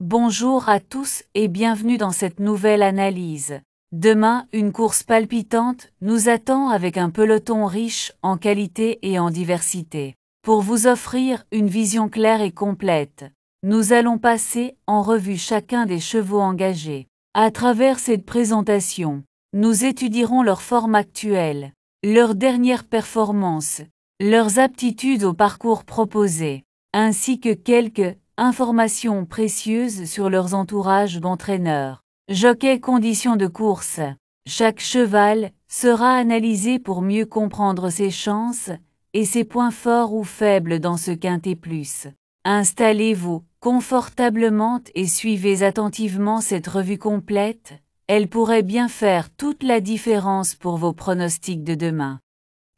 Bonjour à tous et bienvenue dans cette nouvelle analyse. Demain, une course palpitante nous attend avec un peloton riche en qualité et en diversité. Pour vous offrir une vision claire et complète, nous allons passer en revue chacun des chevaux engagés. À travers cette présentation, nous étudierons leur forme actuelle, leurs dernières performances, leurs aptitudes au parcours proposé, ainsi que quelques informations précieuses sur leurs entourages d'entraîneurs. Jockey conditions de course. Chaque cheval sera analysé pour mieux comprendre ses chances et ses points forts ou faibles dans ce quintet plus. Installez-vous confortablement et suivez attentivement cette revue complète. Elle pourrait bien faire toute la différence pour vos pronostics de demain.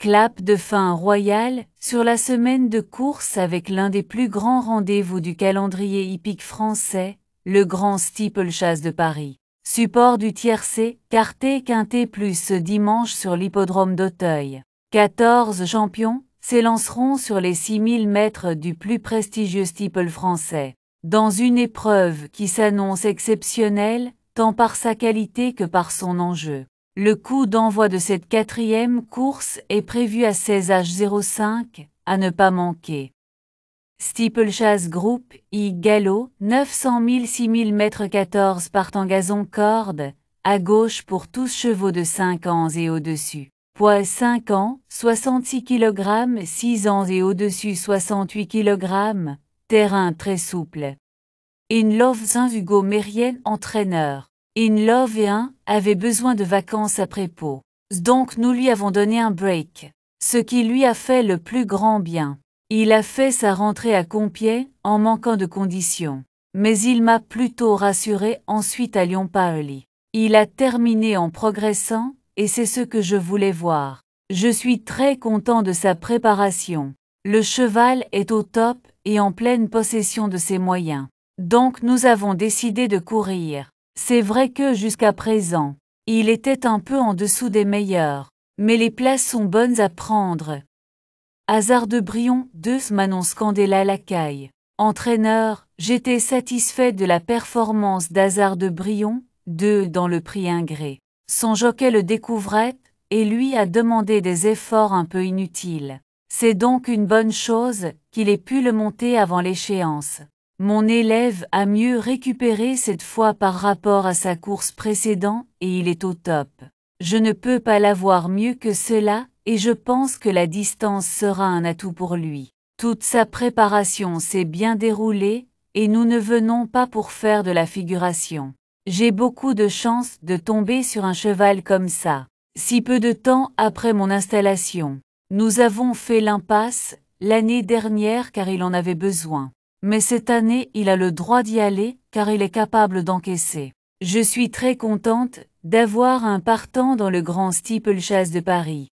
Clap de fin royal sur la semaine de course avec l'un des plus grands rendez-vous du calendrier hippique français, le Grand Steeplechase de Paris. Support du tiercé, quartet quintet plus ce dimanche sur l'hippodrome d'Auteuil. 14 champions s'élanceront sur les 6000 mètres du plus prestigieux steeple français. Dans une épreuve qui s'annonce exceptionnelle, tant par sa qualité que par son enjeu. Le coup d'envoi de cette quatrième course est prévu à 16h05, à ne pas manquer. Steeplechase Group, I Galop, 900 000 6000 mètres 14 partent en gazon corde, à gauche pour tous chevaux de 5 ans et au-dessus. Poids 5 ans, 66 kg, 6 ans et au-dessus 68 kg, terrain très souple. In Love Hugo Mérienne, entraîneur. In Love 1 avait besoin de vacances après Pau. Donc nous lui avons donné un break. Ce qui lui a fait le plus grand bien. Il a fait sa rentrée à Compiègne en manquant de conditions. Mais il m'a plutôt rassuré ensuite à Lyon-Paoli. Il a terminé en progressant, et c'est ce que je voulais voir. Je suis très content de sa préparation. Le cheval est au top et en pleine possession de ses moyens. Donc nous avons décidé de courir. C'est vrai que jusqu'à présent, il était un peu en dessous des meilleurs, mais les places sont bonnes à prendre. Hasard de Brion, 2 Manon Scandella Lacaille. Entraîneur, j'étais satisfait de la performance d'Hasard de Brion, 2 dans le prix Ingré. Son jockey le découvrait, et lui a demandé des efforts un peu inutiles. C'est donc une bonne chose qu'il ait pu le monter avant l'échéance. Mon élève a mieux récupéré cette fois par rapport à sa course précédente et il est au top. Je ne peux pas l'avoir mieux que cela et je pense que la distance sera un atout pour lui. Toute sa préparation s'est bien déroulée et nous ne venons pas pour faire de la figuration. J'ai beaucoup de chance de tomber sur un cheval comme ça. Si peu de temps après mon installation, nous avons fait l'impasse l'année dernière car il en avait besoin. Mais cette année, il a le droit d'y aller, car il est capable d'encaisser. Je suis très contente d'avoir un partant dans le Grand Steeplechase de Paris.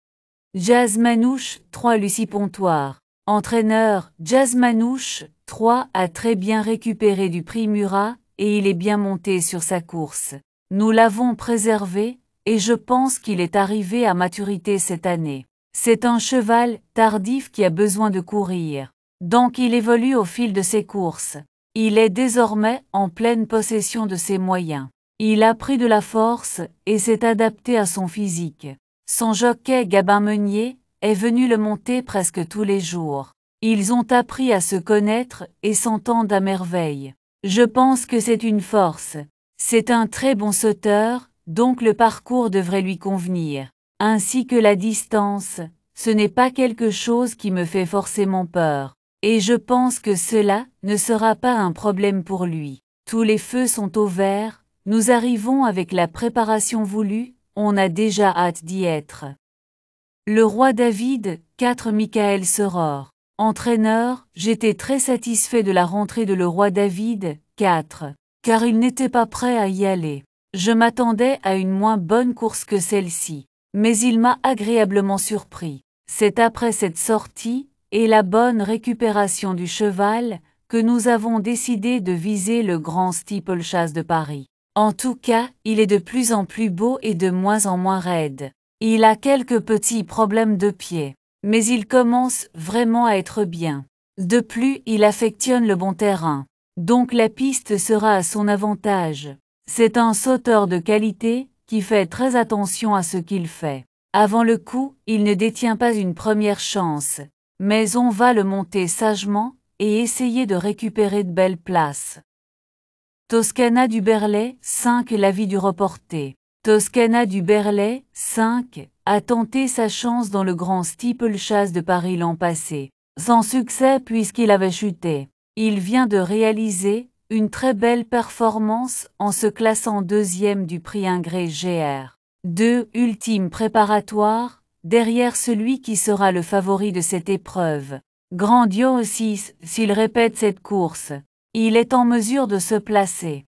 Jazz Manouche, 3 Lucie Pontoire. Entraîneur, Jazz Manouche, 3 a très bien récupéré du prix Murat, et il est bien monté sur sa course. Nous l'avons préservé, et je pense qu'il est arrivé à maturité cette année. C'est un cheval tardif qui a besoin de courir. Donc il évolue au fil de ses courses. Il est désormais en pleine possession de ses moyens. Il a pris de la force et s'est adapté à son physique. Son jockey Gabin Meunier est venu le monter presque tous les jours. Ils ont appris à se connaître et s'entendent à merveille. Je pense que c'est une force. C'est un très bon sauteur, donc le parcours devrait lui convenir. Ainsi que la distance, ce n'est pas quelque chose qui me fait forcément peur. Et je pense que cela ne sera pas un problème pour lui. Tous les feux sont au vert, nous arrivons avec la préparation voulue, on a déjà hâte d'y être. Le roi David, 4 Michael Seror. Entraîneur, j'étais très satisfait de la rentrée de le roi David, 4, car il n'était pas prêt à y aller. Je m'attendais à une moins bonne course que celle-ci, mais il m'a agréablement surpris. C'est après cette sortie, et la bonne récupération du cheval, que nous avons décidé de viser le Grand Steeplechase de Paris. En tout cas, il est de plus en plus beau et de moins en moins raide. Il a quelques petits problèmes de pied, mais il commence vraiment à être bien. De plus, il affectionne le bon terrain. Donc la piste sera à son avantage. C'est un sauteur de qualité, qui fait très attention à ce qu'il fait. Avant le coup, il ne détient pas une première chance. Mais on va le monter sagement, et essayer de récupérer de belles places. Toscana du Berlay, 5 l'avis du reporter. Toscana du Berlay, 5, a tenté sa chance dans le grand steeplechase de Paris l'an passé. Sans succès puisqu'il avait chuté. Il vient de réaliser une très belle performance en se classant deuxième du prix Ingré GR. 2 ultime préparatoire, derrière celui qui sera le favori de cette épreuve. Grandiose 6, s'il répète cette course, il est en mesure de se placer.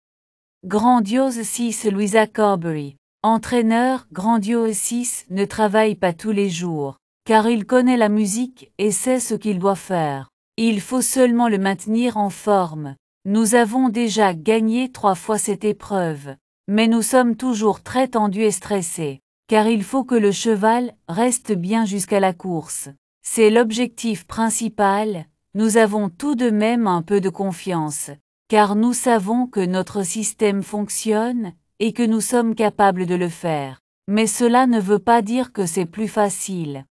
Grandiose 6 Louisa Carberry. Entraîneur, Grandiose 6 ne travaille pas tous les jours, car il connaît la musique et sait ce qu'il doit faire. Il faut seulement le maintenir en forme. Nous avons déjà gagné 3 fois cette épreuve, mais nous sommes toujours très tendus et stressés, car il faut que le cheval reste bien jusqu'à la course. C'est l'objectif principal. Nous avons tout de même un peu de confiance, car nous savons que notre système fonctionne et que nous sommes capables de le faire. Mais cela ne veut pas dire que c'est plus facile.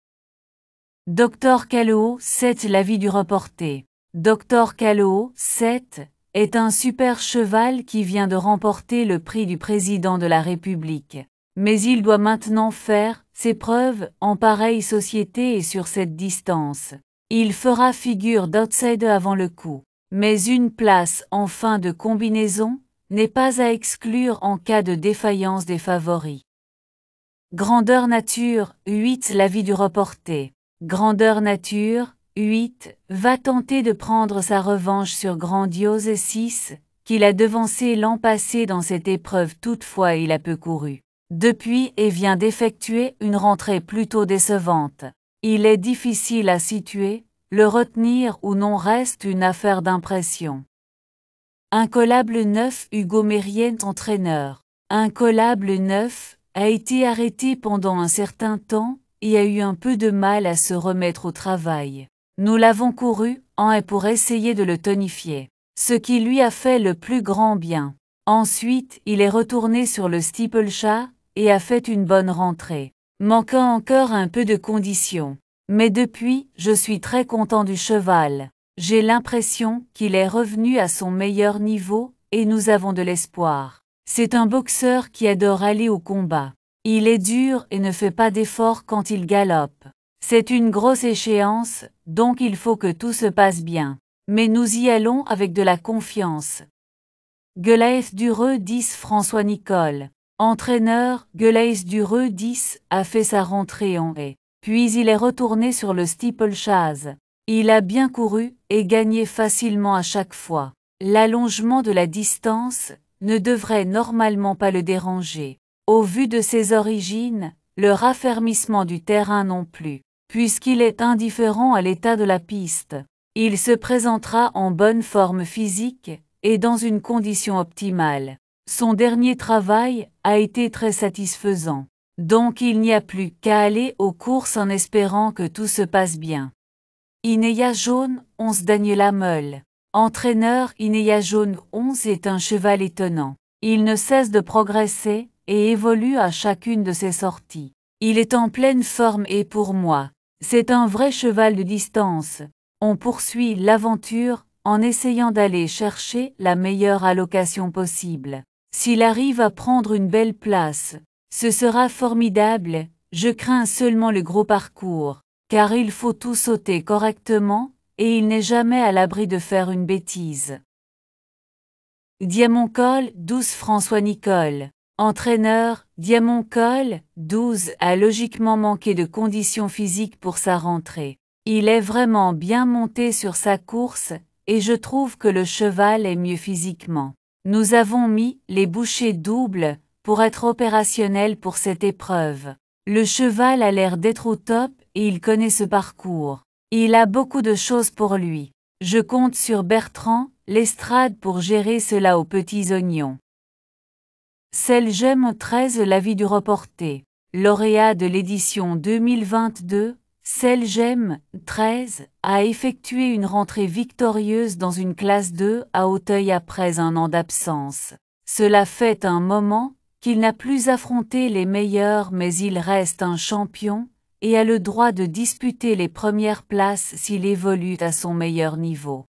Dr Callao, 7 l'avis du reporter. Dr Callao, 7, est un super cheval qui vient de remporter le prix du président de la République. Mais il doit maintenant faire ses preuves en pareille société et sur cette distance. Il fera figure d'outsider avant le coup. Mais une place en fin de combinaison n'est pas à exclure en cas de défaillance des favoris. Grandeur nature, 8 l'avis du reporter. Grandeur nature, 8, va tenter de prendre sa revanche sur Grandiose 6, qu'il a devancé l'an passé dans cette épreuve toutefois il a peu couru. Depuis et vient d'effectuer une rentrée plutôt décevante. Il est difficile à situer, le retenir ou non reste une affaire d'impression. Incollable 9 Hugo Mérienne entraîneur. Incollable 9 a été arrêté pendant un certain temps, et a eu un peu de mal à se remettre au travail. Nous l'avons couru en et pour essayer de le tonifier, ce qui lui a fait le plus grand bien. Ensuite, il est retourné sur le steeplechase et a fait une bonne rentrée, manquant encore un peu de condition. Mais depuis, je suis très content du cheval. J'ai l'impression qu'il est revenu à son meilleur niveau, et nous avons de l'espoir. C'est un boxeur qui adore aller au combat. Il est dur et ne fait pas d'efforts quand il galope. C'est une grosse échéance, donc il faut que tout se passe bien. Mais nous y allons avec de la confiance. Gelaes Dureux 10 François Nicole. Entraîneur, Gelaes Dureux 10 a fait sa rentrée en haie. Puis il est retourné sur le steeplechase. Il a bien couru et gagné facilement à chaque fois. L'allongement de la distance ne devrait normalement pas le déranger. Au vu de ses origines, le raffermissement du terrain non plus, puisqu'il est indifférent à l'état de la piste. Il se présentera en bonne forme physique et dans une condition optimale. Son dernier travail a été très satisfaisant. Donc il n'y a plus qu'à aller aux courses en espérant que tout se passe bien. Inéa Jaune 11 Daniela Meule. Entraîneur, Inéa Jaune 11 est un cheval étonnant. Il ne cesse de progresser et évolue à chacune de ses sorties. Il est en pleine forme et pour moi, c'est un vrai cheval de distance. On poursuit l'aventure en essayant d'aller chercher la meilleure allocation possible. S'il arrive à prendre une belle place, ce sera formidable. Je crains seulement le gros parcours, car il faut tout sauter correctement, et il n'est jamais à l'abri de faire une bêtise. Diamond Col 12 François Nicole. Entraîneur, Diamond Col 12 a logiquement manqué de conditions physiques pour sa rentrée. Il est vraiment bien monté sur sa course, et je trouve que le cheval est mieux physiquement. Nous avons mis les bouchées doubles pour être opérationnel pour cette épreuve. Le cheval a l'air d'être au top et il connaît ce parcours. Il a beaucoup de choses pour lui. Je compte sur Bertrand Lestrade pour gérer cela aux petits oignons. Selgem 13 l'avis du reporter. Lauréat de l'édition 2022, Selgem, 13, a effectué une rentrée victorieuse dans une classe 2 à Auteuil après un an d'absence. Cela fait un moment qu'il n'a plus affronté les meilleurs, mais il reste un champion et a le droit de disputer les premières places s'il évolue à son meilleur niveau.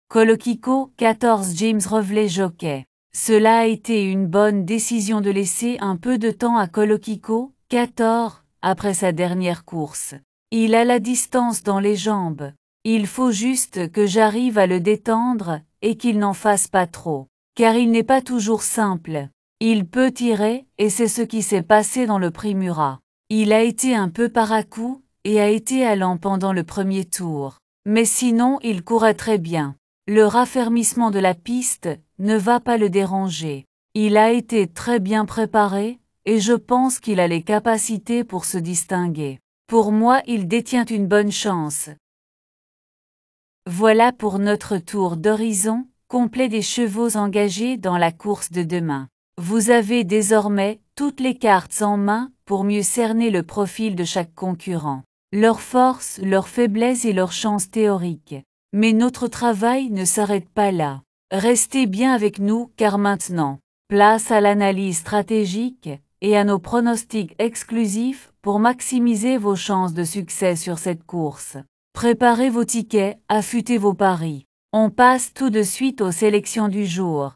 Colokiko, 14 James Reveley jockey. Cela a été une bonne décision de laisser un peu de temps à Colokiko, 14, après sa dernière course. Il a la distance dans les jambes. Il faut juste que j'arrive à le détendre et qu'il n'en fasse pas trop. Car il n'est pas toujours simple. Il peut tirer, et c'est ce qui s'est passé dans le prix Murat. Il a été un peu paracou, et a été allant pendant le premier tour. Mais sinon il courait très bien. Le raffermissement de la piste ne va pas le déranger. Il a été très bien préparé, et je pense qu'il a les capacités pour se distinguer. Pour moi, il détient une bonne chance. Voilà pour notre tour d'horizon complet des chevaux engagés dans la course de demain. Vous avez désormais toutes les cartes en main pour mieux cerner le profil de chaque concurrent, leurs forces, leurs faiblesses et leurs chances théoriques. Mais notre travail ne s'arrête pas là. Restez bien avec nous car maintenant, place à l'analyse stratégique et à nos pronostics exclusifs pour maximiser vos chances de succès sur cette course. Préparez vos tickets, affûtez vos paris. On passe tout de suite aux sélections du jour.